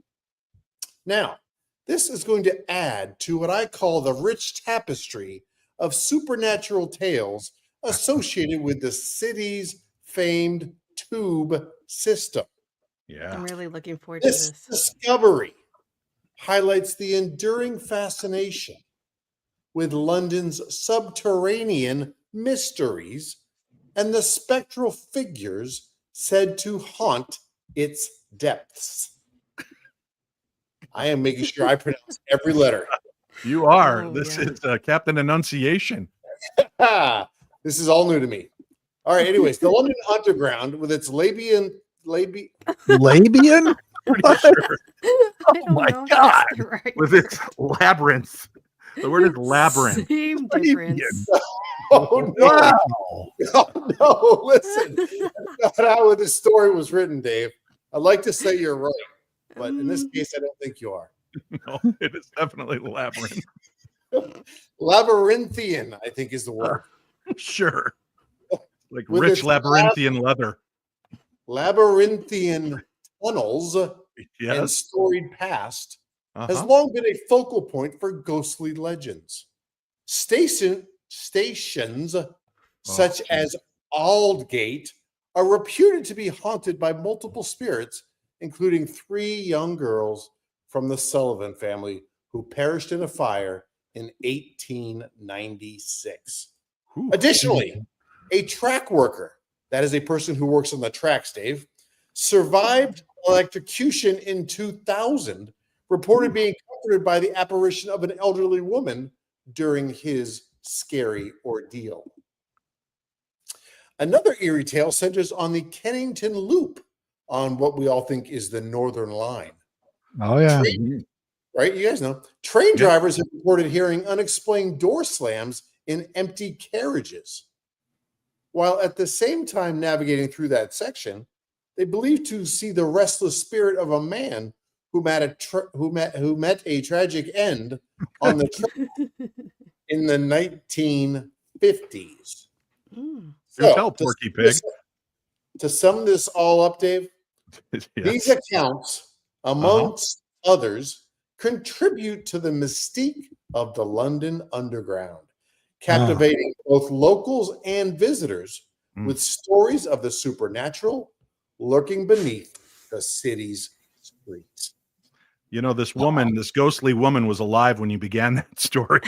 Now, this is going to add to what I call the rich tapestry of supernatural tales associated with the city's famed tube system. Yeah. I'm really looking forward to This this. discovery highlights the enduring fascination with London's subterranean mysteries and the spectral figures said to haunt its depths. I am making sure I pronounce every letter. You are. Oh, This yeah. is Captain Enunciation. This is all new to me. All right, anyways, the London Underground with its Labian? Pretty I sure. don't my know if that's God. right. With its labyrinth. The word is labyrinth. Same Labian. difference. Oh no. Wow. Oh no, listen. That's not how the story was written, Dave. I'd like to say you're right, but in this case, I don't think you are. No, it is definitely the labyrinth. Labyrinthian, I think is the word. Sure. Like With rich its labyrinthian leather. Labyrinthian tunnels and Yes. storied past has Uh-huh. long been a focal point for ghostly legends. Stations such geez. as Aldgate are reputed to be haunted by multiple spirits, including 3 young girls from the Sullivan family who perished in a fire in 1896. Whew. Additionally, a track worker, that is a person who works on the tracks, Dave, survived electrocution in 2000, reported being comforted by the apparition of an elderly woman during his scary ordeal. Another eerie tale centers on the Kennington Loop, on what we all think is the Northern Line. Oh, yeah. Right? You guys know. Train Yeah. drivers have reported hearing unexplained door slams in empty carriages. While at the same time navigating through that section, they believe to see the restless spirit of a man who met a tragic end on the train in the 1950s. Mm. Do tell, Porky Pig. To sum this all up, Dave, these Yes. accounts, amongst others, contribute to the mystique of the London Underground, captivating both locals and visitors with stories of the supernatural lurking beneath the city's streets. You know, this woman, this ghostly woman was alive when you began that story.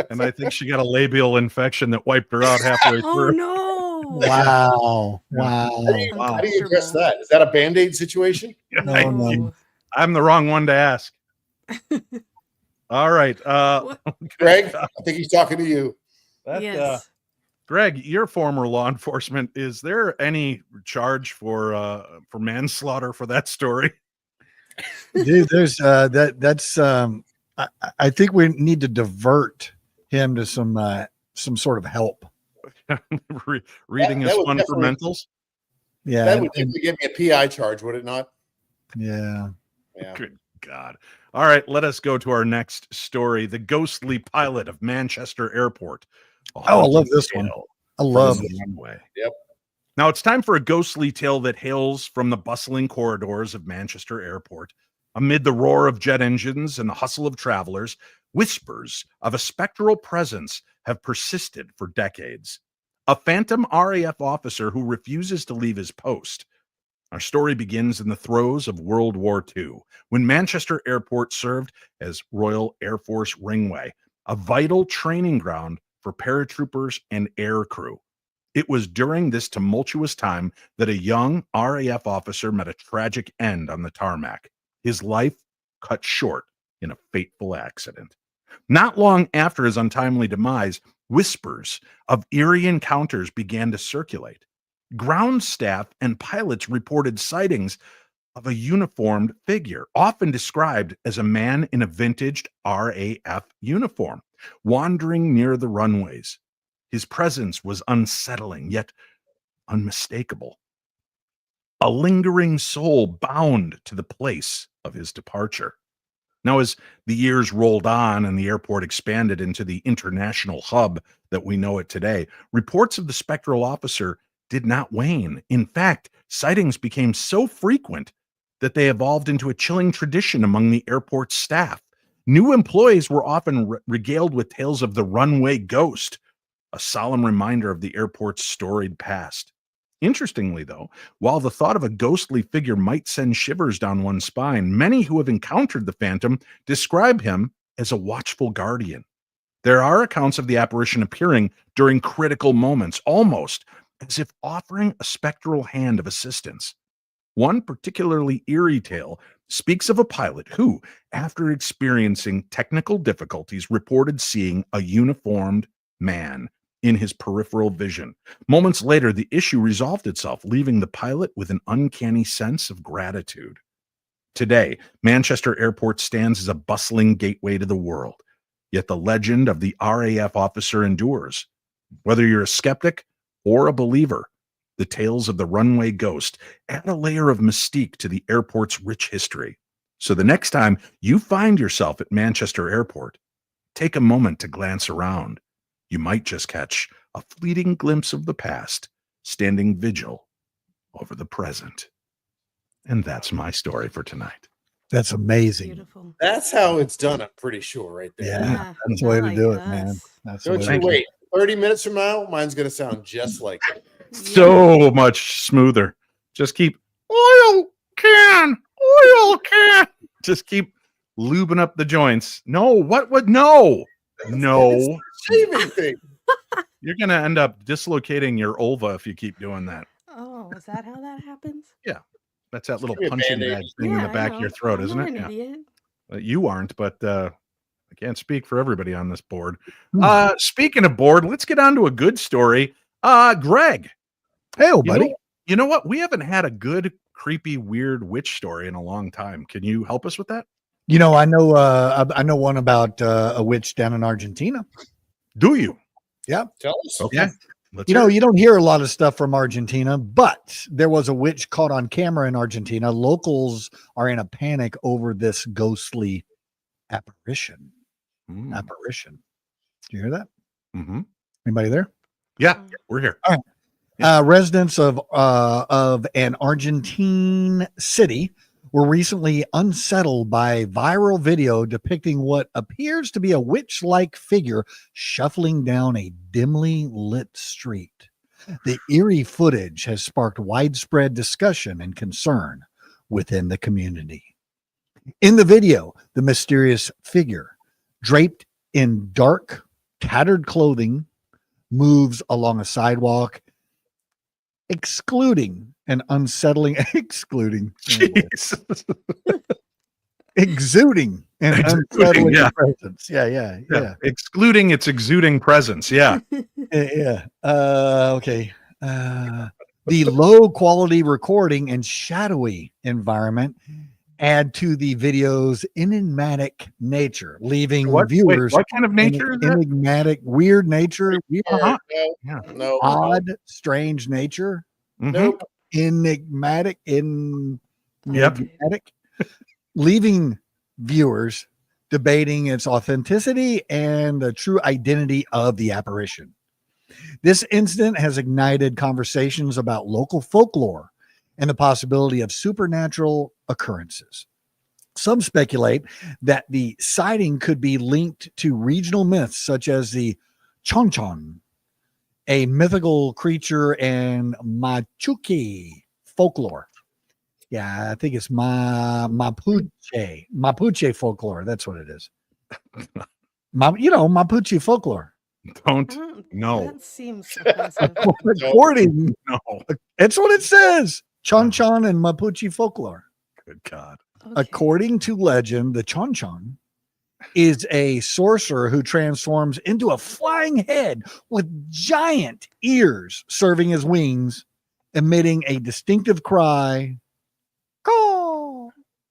And I think she got a labial infection that wiped her out halfway Oh through. no! Wow. Wow. How do you address that? Is that a Band-Aid situation? No. I'm the wrong one to ask. All right. What? Greg, I think he's talking to you. Yes. Greg, you're former law enforcement. Is there any charge for manslaughter for that story? Dude, there's that's I think we need to divert him to some sort of help. Reading That his would fundamentals. Yeah. That would definitely give me a PI charge, would it not? Yeah. Yeah. Good God. All right, let us go to our next story. The ghostly pilot of Manchester Airport. Oh, I love this one. I love From it. the runway. Yep. Now it's time for a ghostly tale that hails from the bustling corridors of Manchester Airport. Amid the roar of jet engines and the hustle of travelers, whispers of a spectral presence have persisted for decades. A phantom RAF officer who refuses to leave his post. Our story begins in the throes of World War II, when Manchester Airport served as Royal Air Force Ringway, a vital training ground for paratroopers and air crew. It was during this tumultuous time that a young RAF officer met a tragic end on the tarmac, his life cut short in a fateful accident. Not long after his untimely demise, whispers of eerie encounters began to circulate. Ground staff and pilots reported sightings of a uniformed figure, often described as a man in a vintage RAF uniform, wandering near the runways. His presence was unsettling, yet unmistakable. A lingering soul bound to the place of his departure. Now, as the years rolled on and the airport expanded into the international hub that we know it today, reports of the spectral officer did not wane. In fact, sightings became so frequent that they evolved into a chilling tradition among the airport staff. New employees were often regaled with tales of the runway ghost, a solemn reminder of the airport's storied past. Interestingly, though, while the thought of a ghostly figure might send shivers down one's spine, many who have encountered the phantom describe him as a watchful guardian. There are accounts of the apparition appearing during critical moments, almost as if offering a spectral hand of assistance. One particularly eerie tale speaks of a pilot who, after experiencing technical difficulties, reported seeing a uniformed man in his peripheral vision. Moments later, the issue resolved itself, leaving the pilot with an uncanny sense of gratitude. Today, Manchester Airport stands as a bustling gateway to the world, yet the legend of the RAF officer endures. Whether you're a skeptic or a believer, the tales of the runway ghost add a layer of mystique to the airport's rich history. So the next time you find yourself at Manchester Airport, take a moment to glance around. You might just catch a fleeting glimpse of the past, standing vigil over the present. And that's my story for tonight. That's amazing. Beautiful. That's how it's done, I'm pretty sure, right there. Yeah, that's the way to do it, man. That's the way Don't to you do it. wait. 30 minutes from now, mine's going to sound just like it. So much smoother. Just keep oil can. Just keep lubing up the joints. No, what would no? No. Shaving thing. You're going to end up dislocating your vulva if you keep doing that. Oh, is that how that happens? That's that little Give me a punching Band-Aid. bag thing in the I back of know. your throat, I'm isn't not it? an Yeah. idiot. You aren't, but I can't speak for everybody on this board. Hmm. Speaking of board, let's get on to a good story. Greg, Hey, you buddy. know what? We haven't had a good, creepy, weird witch story in a long time. Can you help us with that? You know, I know one about a witch down in Argentina. Do you? Tell us. Okay. Let's You know, hear it. you don't hear a lot of stuff from Argentina, but there was a witch caught on camera in Argentina. Locals are in a panic over this ghostly apparition. Mm. Apparition. Do you hear that? Mm-hmm. Anybody there? Yeah, we're here. Residents of an Argentine city were recently unsettled by viral video depicting what appears to be a witch-like figure shuffling down a dimly lit street. The eerie footage has sparked widespread discussion and concern within the community. In the video, the mysterious figure, draped in dark, tattered clothing, moves along a sidewalk, excluding an unsettling Jeez. exuding an Exuding, unsettling yeah. presence. Yeah. Excluding its exuding presence. Yeah. Okay. The low quality recording and shadowy environment add to the video's enigmatic nature, leaving viewers what kind of nature is that? enigmatic, weird nature, weird, Uh-huh. No, Yeah. no, odd, strange nature, Mhm. nope. enigmatic, Yep. leaving viewers debating its authenticity and the true identity of the apparition. This incident has ignited conversations about local folklore and the possibility of supernatural occurrences. Some speculate that the sighting could be linked to regional myths such as the Chonchon, a mythical creature in Mapuche folklore. Yeah, I think it's Mapuche folklore. That's what it is. Mapuche folklore. Don't. No. That seems offensive. According, No. that's what it says. Chonchon and Mapuche folklore. Good God. Okay. According to legend, the Chonchon is a sorcerer who transforms into a flying head with giant ears serving as wings, emitting a distinctive cry. Caw,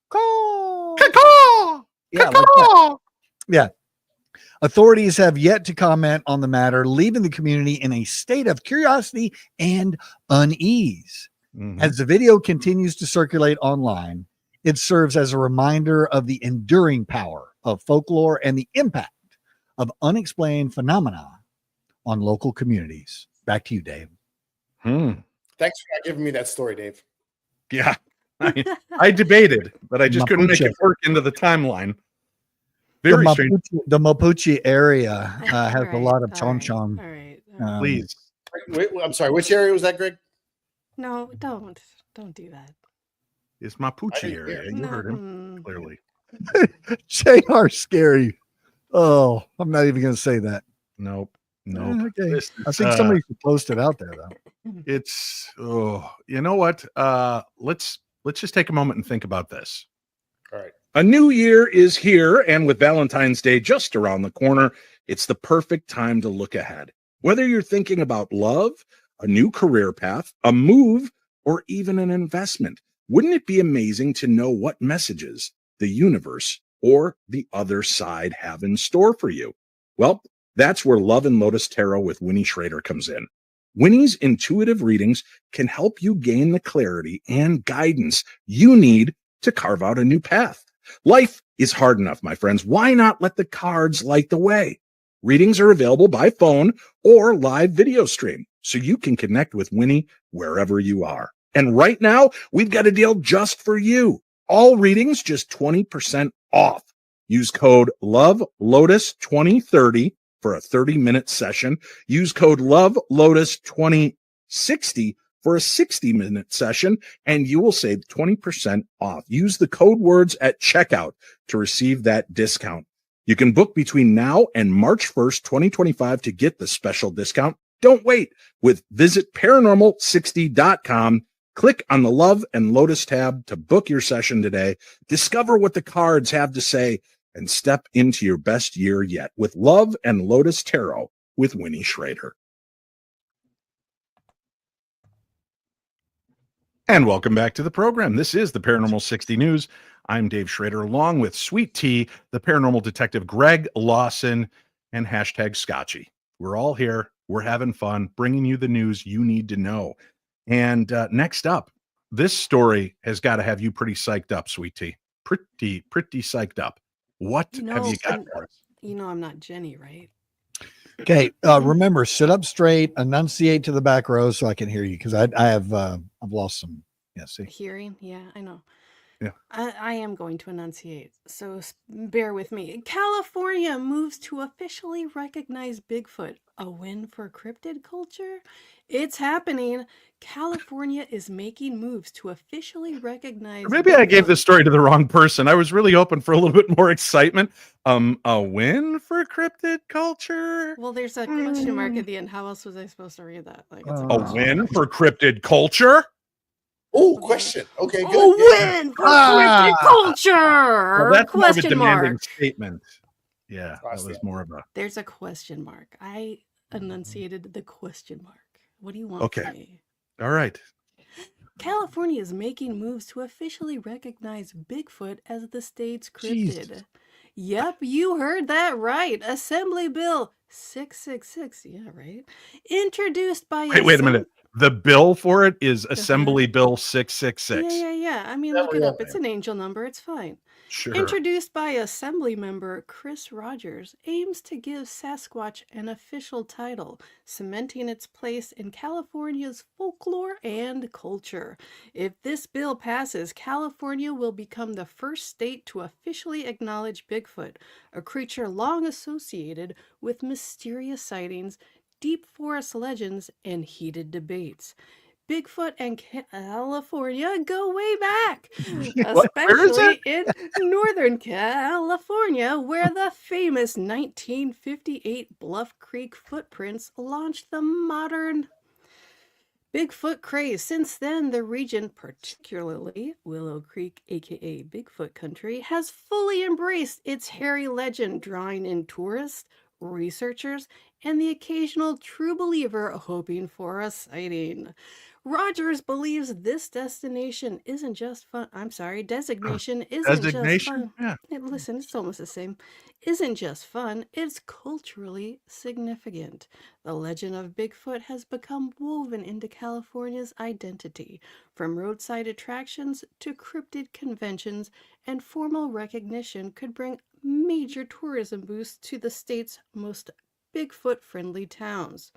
caw. Caw-caw! Yeah, like that. Yeah. Authorities have yet to comment on the matter, leaving the community in a state of curiosity and unease. Mhm. As the video continues to circulate online, it serves as a reminder of the enduring power of folklore and the impact of unexplained phenomena on local communities. Back to you, Dave. Thanks for not giving me that story, Dave. Yeah. I debated, but I just couldn't make Mapuche. it work into the timeline. Very strange. The Mapuche area has a lot of all right, chon-chon. all right. Please. Wait, I'm sorry. Which area was that, Greg? No, don't do that. It's I Mapuche didn't area. hear. You heard him clearly. JR scary. Oh, I'm not even going to say that. Nope. Okay. This I is, think somebody should post it out there, though. it's you know what? Let's just take a moment and think about this. All right. A new year is here, and with Valentine's Day just around the corner, it's the perfect time to look ahead. Whether you're thinking about love, a new career path, a move, or even an investment, wouldn't it be amazing to know what messages the universe or the other side have in store for you? Well, that's where Love and Lotus Tarot with Winnie Schrader comes in. Winnie's intuitive readings can help you gain the clarity and guidance you need to carve out a new path. Life is hard enough, my friends. Why not let the cards light the way? Readings are available by phone or live video stream, so you can connect with Winnie wherever you are. And right now, we've got a deal just for you. All readings just 20% off. Use code LOVELOTUS2030 for a 30-minute session. Use code LOVELOTUS2060 for a 60-minute session, and you will save 20% off. Use the code words at checkout to receive that discount. You can book between now and March 1st, 2025 to get the special discount. Don't wait. Visit paranormal60.com. Click on the Love and Lotus tab to book your session today. Discover what the cards have to say and step into your best year yet with Love and Lotus Tarot with Winnie Schrader. And welcome back to the program. This is the Paranormal 60 News. I'm Dave Schrader, along with Sweet Tea, the paranormal detective Greg Lawson, and hashtag Scotchy. We're all here. We're having fun, bringing you the news you need to know. And next up, this story has got to have you pretty psyched up, Sweet Tea. Pretty psyched up. What have you got for us? You know I'm not Jenny, right? Okay. Remember, sit up straight, enunciate to the back row so I can hear you, because I've lost some. Yeah, see. Hearing? Yeah, I know. Yeah. I am going to enunciate, so bear with me. California moves to officially recognize Bigfoot. A win for cryptid culture? It's happening. California is making moves to officially recognize Maybe I gave Bigfoot. this story to the wrong person. I was really hoping for a little bit more excitement. A win for cryptid culture? Well, there's a question mark at the end. How else was I supposed to read that? Like, it's A win for cryptid culture? Oh, question. Okay, good. A win for cryptid culture. Well, that's more of a Question demanding mark. statement. Yeah, that was more of a... There's a question mark. I enunciated the question mark. What do you want Okay. from me? All right. California is making moves to officially recognize Bigfoot as the state's cryptid. Jeez. Yep, you heard that right. Assembly Bill 666. Yeah, right. Introduced by Wait a minute. The bill for it is Assembly Bill 666. Yeah. I mean, Yeah, look it yeah. up. It's an angel number. It's fine. Sure. Introduced by Assembly member Chris Rogers, aims to give Sasquatch an official title, cementing its place in California's folklore and culture. If this bill passes, California will become the first state to officially acknowledge Bigfoot, a creature long associated with mysterious sightings, deep forest legends, and heated debates. Bigfoot and California go way back, What? Where is especially in Northern California, where the famous 1958 Bluff Creek footprints launched the modern Bigfoot craze. Since then, the region, particularly Willow Creek, aka Bigfoot country, has fully embraced its hairy legend, drawing in tourists, researchers, and the occasional true believer hoping for a sighting. Rogers believes this destination isn't just fun. I'm sorry, designation isn't just Designation? fun. Yeah. Listen, it's almost the same. Isn't just fun, it's culturally significant. The legend of Bigfoot has become woven into California's identity, from roadside attractions to cryptid conventions, and formal recognition could bring major tourism boosts to the state's most Bigfoot friendly towns.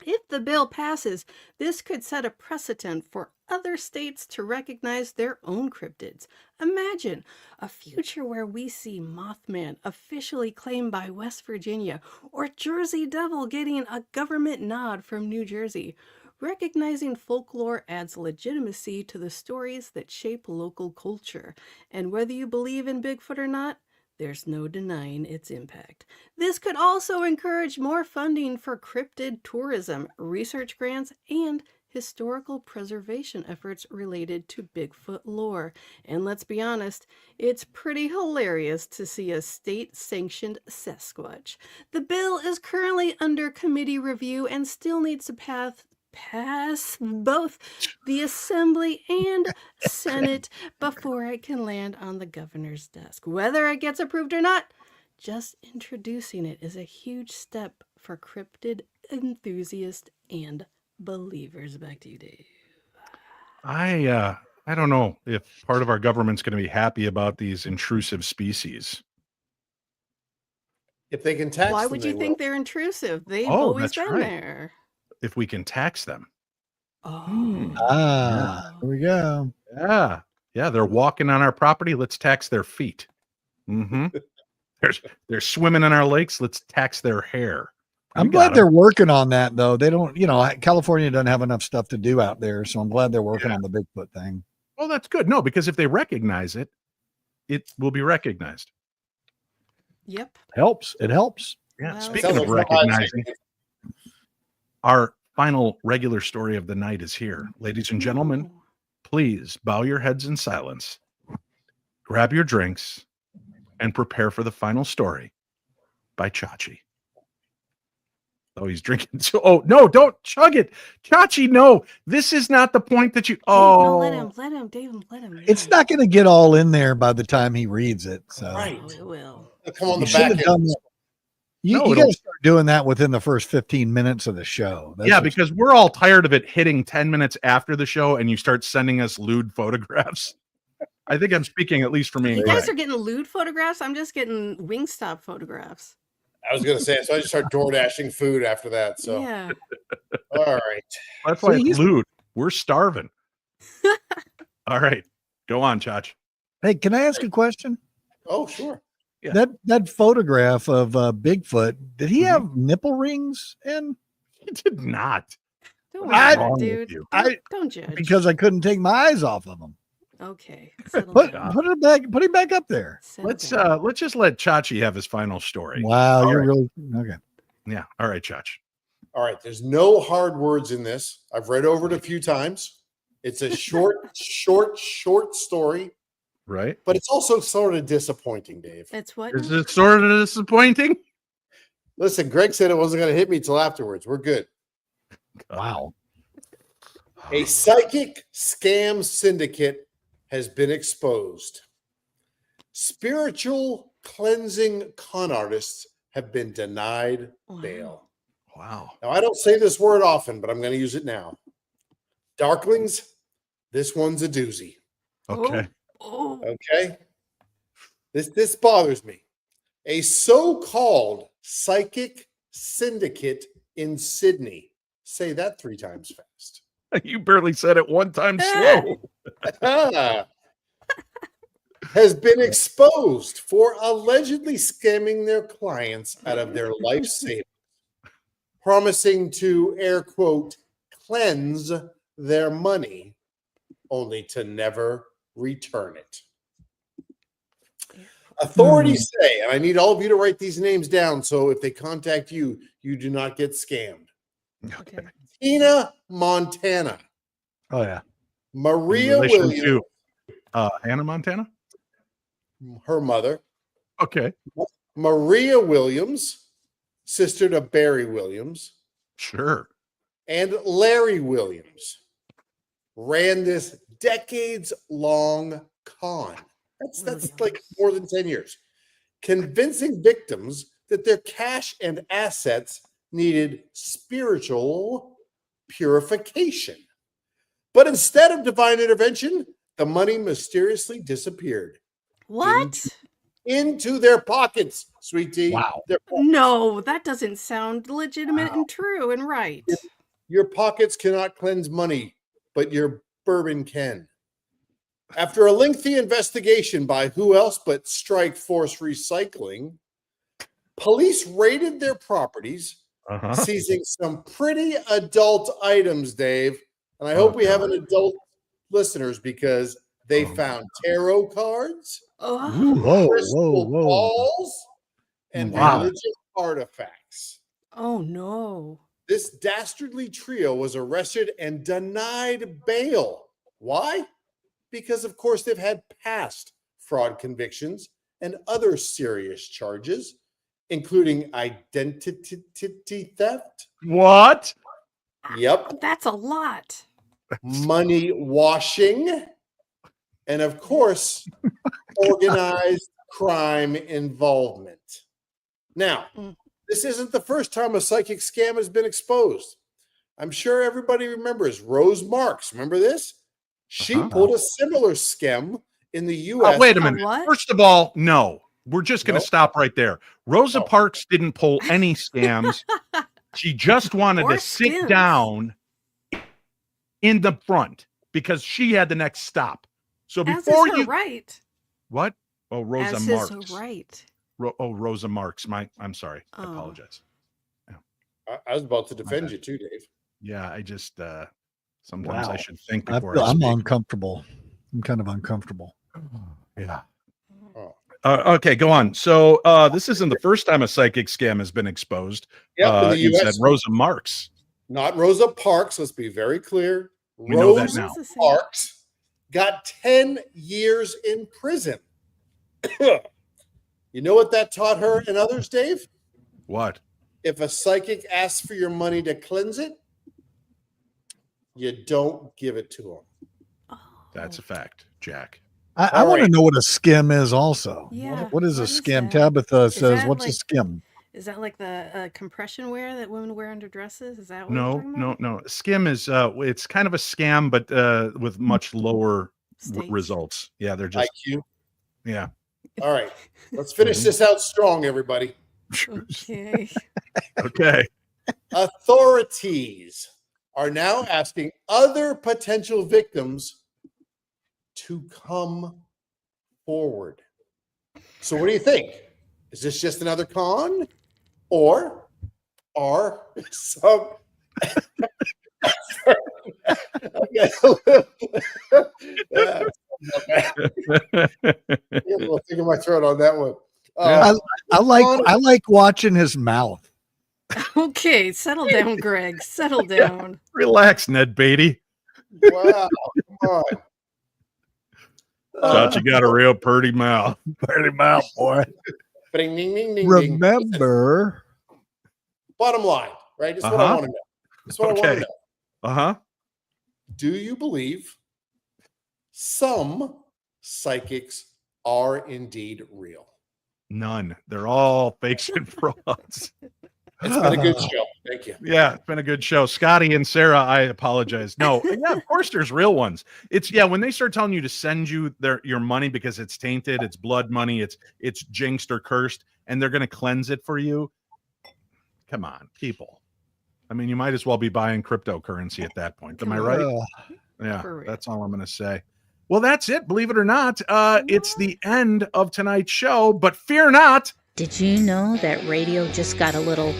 If the bill passes, this could set a precedent for other states to recognize their own cryptids. Imagine a future where we see Mothman officially claimed by West Virginia, or Jersey Devil getting a government nod from New Jersey. Recognizing folklore adds legitimacy to the stories that shape local culture. And whether you believe in Bigfoot or not, there's no denying its impact. This could also encourage more funding for cryptid tourism, research grants, and historical preservation efforts related to Bigfoot lore. And let's be honest, it's pretty hilarious to see a state-sanctioned Sasquatch. The bill is currently under committee review and still needs to pass both the Assembly and Senate before it can land on the governor's desk. Whether it gets approved or not, just introducing it is a huge step for cryptid enthusiasts and believers. Back to you, Dave. I don't know if part of our government's going to be happy about these intrusive species. If they can tax Why them, would they you will. think they're intrusive? They've Oh, always that's been right. there. If we can tax them. Oh. Here we go. Yeah. Yeah, they're walking on our property. Let's tax their feet. Mm-hmm. They're swimming in our lakes. Let's tax their hair. I'm glad they're working on that, though. They don't, California doesn't have enough stuff to do out there. So I'm glad they're working on the Bigfoot thing. Well, that's good. No, because if they recognize it, it will be recognized. Yep. It helps. Yeah. Well, Speaking sounds of like recognizing, our final regular story of the night is here. Ladies and gentlemen, please bow your heads in silence, grab your drinks, and prepare for the final story by Chachi. Oh, he's drinking. Oh, no, don't chug it. Chachi, no. This is not the point that you. Oh, No, let him, Dave, let him. It's not going to get all in there by the time he reads it. So Right. Oh, it will. Come on you the should back have end. done that. You got to start doing that within the first 15 minutes of the show. Yeah, because we're all tired of it hitting 10 minutes after the show and you start sending us lewd photographs. I think I'm speaking at least for me. You guys are getting lewd photographs. I'm just getting Wingstop photographs. I was going to say, so I just start door dashing food after that. So, yeah. All right. That's why it's lewd. We're starving. All right. Go on, Chach. Hey, can I ask a question? Oh, sure. Yeah. That photograph of Bigfoot, did he have nipple rings in? He did not. Don't What's worry, dude. Don't judge. Because I couldn't take my eyes off of him. Okay. Put him back up there. Let's just let Chachi have his final story. Wow, All you're right. really okay. Yeah. All right, Chach. All right. There's no hard words in this. I've read over it a few times. It's a short story. Right. But it's also sort of disappointing, Dave. It's what? Is it sort of disappointing? Listen, Greg said it wasn't going to hit me till afterwards. We're good. Wow. A psychic scam syndicate has been exposed. Spiritual cleansing con artists have been denied bail. Wow. Now, I don't say this word often, but I'm going to use it now. Darklings, this one's a doozy. Okay. Oh. Okay. This bothers me. A so-called psychic syndicate in Sydney. Say that 3 times fast. You barely said it one time slow. Has been exposed for allegedly scamming their clients out of their life savings, promising to, air quote, cleanse their money, only to never return it. Authorities say, and I need all of you to write these names down so if they contact you, you do not get scammed. Okay. Argentina, Montana. Oh yeah. Maria In relation Williams, to Hannah Montana. her mother. Okay, Maria Williams, sister to Barry Williams, sure. and Larry Williams ran this decades-long con. That's like more than 10 years, convincing victims that their cash and assets needed spiritual purification. But instead of divine intervention, the money mysteriously disappeared What? into their pockets, sweetie. Wow. Their pockets. No, that doesn't sound legitimate and true and right. Your pockets cannot cleanse money, but your bourbon can. After a lengthy investigation by who else but Strike Force Recycling, police raided their properties, seizing some pretty adult items, Dave. And I hope we have an adult listeners because they found tarot cards, Oh, crystal balls, and religious artifacts. oh no. This dastardly trio was arrested and denied bail. Why? Because, of course, they've had past fraud convictions and other serious charges, including identity theft. What? Yep. That's a lot. Money washing. And, of course, organized crime involvement. Now, this isn't the first time a psychic scam has been exposed. I'm sure everybody remembers Rose Marks. Remember this? She pulled a similar scam in the U.S. Wait a minute. what? First of all, no. We're just going to Nope. stop right there. Rosa Parks didn't pull any scams. She just wanted Or to sit skins. down in the front because she had the next stop. So As before is her you right. what? Oh, Rosa As Marks. is her right. Rosa Marks. I'm sorry. I Oh. apologize. I was about to defend you too, Dave. Yeah, I just sometimes I Wow. should think I before feel, I I'm speak. uncomfortable. I'm kind of uncomfortable. Yeah. Oh. Okay, go on. So this isn't the first time a psychic scam has been exposed. Yep, in the You said US. Rosa Marks. Not Rosa Parks. Let's be very clear. We know that Rose now. That's the same. Parks got 10 years in prison. You know what that taught her and others, Dave? What? If a psychic asks for your money to cleanse it, you don't give it to them. That's a fact, Jack. I All want to right. know what a skim is also. Yeah, What is a what is skim? that? Tabitha says, that what's a like- skim? Is that like the compression wear that women wear under dresses? Is that what No, you're talking about? no. Skim is it's kind of a scam, but with much lower Stakes. results. Yeah, they're just IQ. yeah. All right. Let's finish this out strong, everybody. Okay. Okay. Authorities are now asking other potential victims to come forward. So, what do you think? Is this just another con, or are some? Okay. A little thing in my throat on that one. I like watching his mouth. Okay, settle down, Greg. Settle down. Relax, Ned Beatty. Wow, come on. Thought you got a real pretty mouth. Pretty mouth, boy. Ding, ding, ding, ding, ding. Remember, Bottom line, right? This is what I want to know. This is what I want Okay. to know. Uh-huh. Do you believe some psychics are indeed real? None. They're all fakes and frauds. It's been a good show. Thank you. Yeah, it's been a good show. Scotty and Sarah, I apologize. No, yeah, of course there's real ones. It's when they start telling you to send you your money because it's tainted, it's blood money, it's jinxed or cursed, and they're gonna cleanse it for you. Come on, people. I mean, you might as well be buying cryptocurrency at that point. Am I right? Yeah, For real. that's all I'm gonna say. Well, that's it. Believe it or not, it's the end of tonight's show, but fear not. Did you know that radio just got a little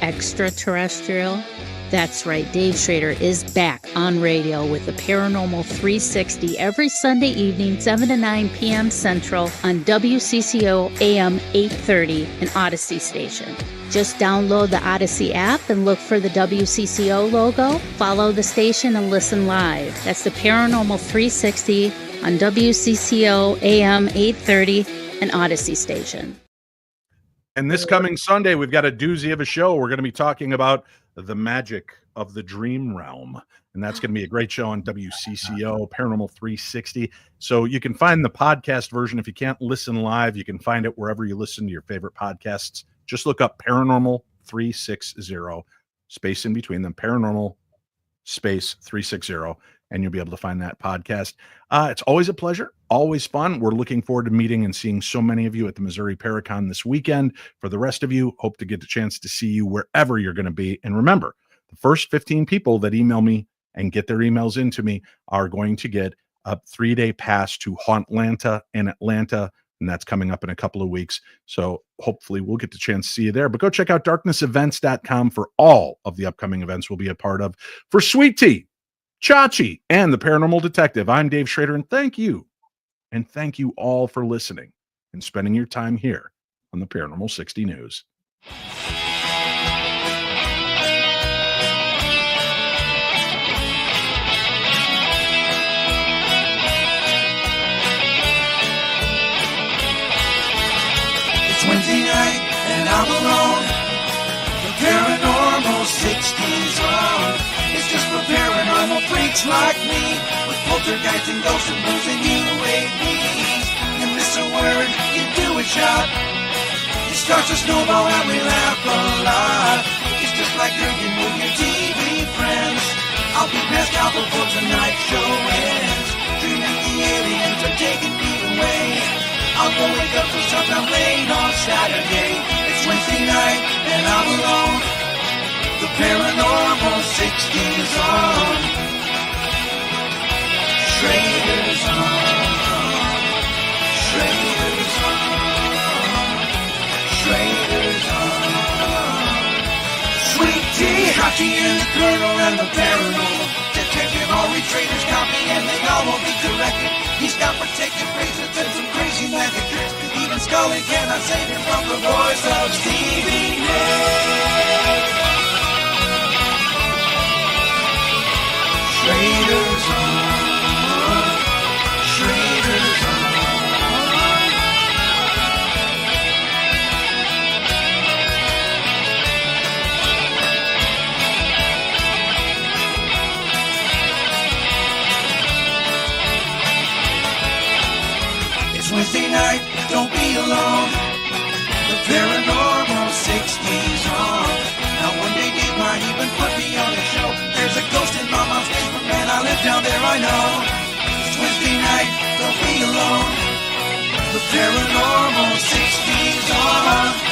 extraterrestrial? That's right, Dave Schrader is back on radio with the Paranormal 360 every Sunday evening, 7 to 9 p.m. Central on WCCO AM 830, an Odyssey station. Just download the Odyssey app and look for the WCCO logo, follow the station, and listen live. That's the Paranormal 360 on WCCO AM 830, an Odyssey station. And this coming Sunday, we've got a doozy of a show. We're going to be talking about the magic of the dream realm. And that's going to be a great show on WCCO, Paranormal 360. So you can find the podcast version. If you can't listen live, you can find it wherever you listen to your favorite podcasts. Just look up Paranormal 360, space in between them, Paranormal space 360, and you'll be able to find that podcast. It's always a pleasure, always fun. We're looking forward to meeting and seeing so many of you at the Missouri Paracon this weekend. For the rest of you, hope to get a chance to see you wherever you're going to be. And remember, the first 15 people that email me and get their emails into me are going to get a 3-day pass to Hauntlanta in Atlanta, and that's coming up in a couple of weeks. So hopefully we'll get the chance to see you there. But go check out darknessevents.com for all of the upcoming events we'll be a part of. For Sweet Tea, Chachi, and the Paranormal Detective, I'm Dave Schrader, and thank you. And thank you all for listening and spending your time here on the Paranormal 60 News. Wednesday night and I'm alone. The Paranormal 60's on. It's just for paranormal freaks like me, with poltergeists and ghosts and blues and UAVs. You miss a word, you do a shot. It starts to snowball and we laugh a lot. It's just like drinking with your TV friends. I'll be passed out before tonight's show ends. Dreaming the aliens are taking me away. I'll go wake up for sometime late on Saturday. It's Wednesday night and I'm alone. The Paranormal 60 is on. Schrader's on. Schrader's on. Schrader's on. Sweet tea, Chachi and the Colonel and the Paranormal Detective. All we traders copy and they all will be corrected. He's got protective bracelets and some crazy magic tricks. Even Scully cannot save him from the voice of Stevie Nicks. Schrader's on. Schrader's on. Wednesday night, don't be alone. The Paranormal 60's on. Now one day Dave might even put me on the show. There's a ghost in my mom's basement, man, I live down there, I know. It's Wednesday night, don't be alone. The Paranormal 60's on.